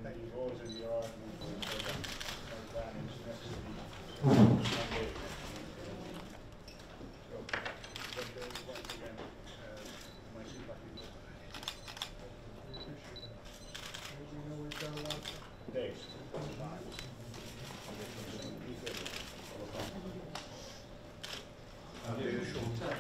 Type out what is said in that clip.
that he goes in the argument like that is next to the Monday. So, but once again, my sympathy. We know we've got a lot of Days, times. Short term.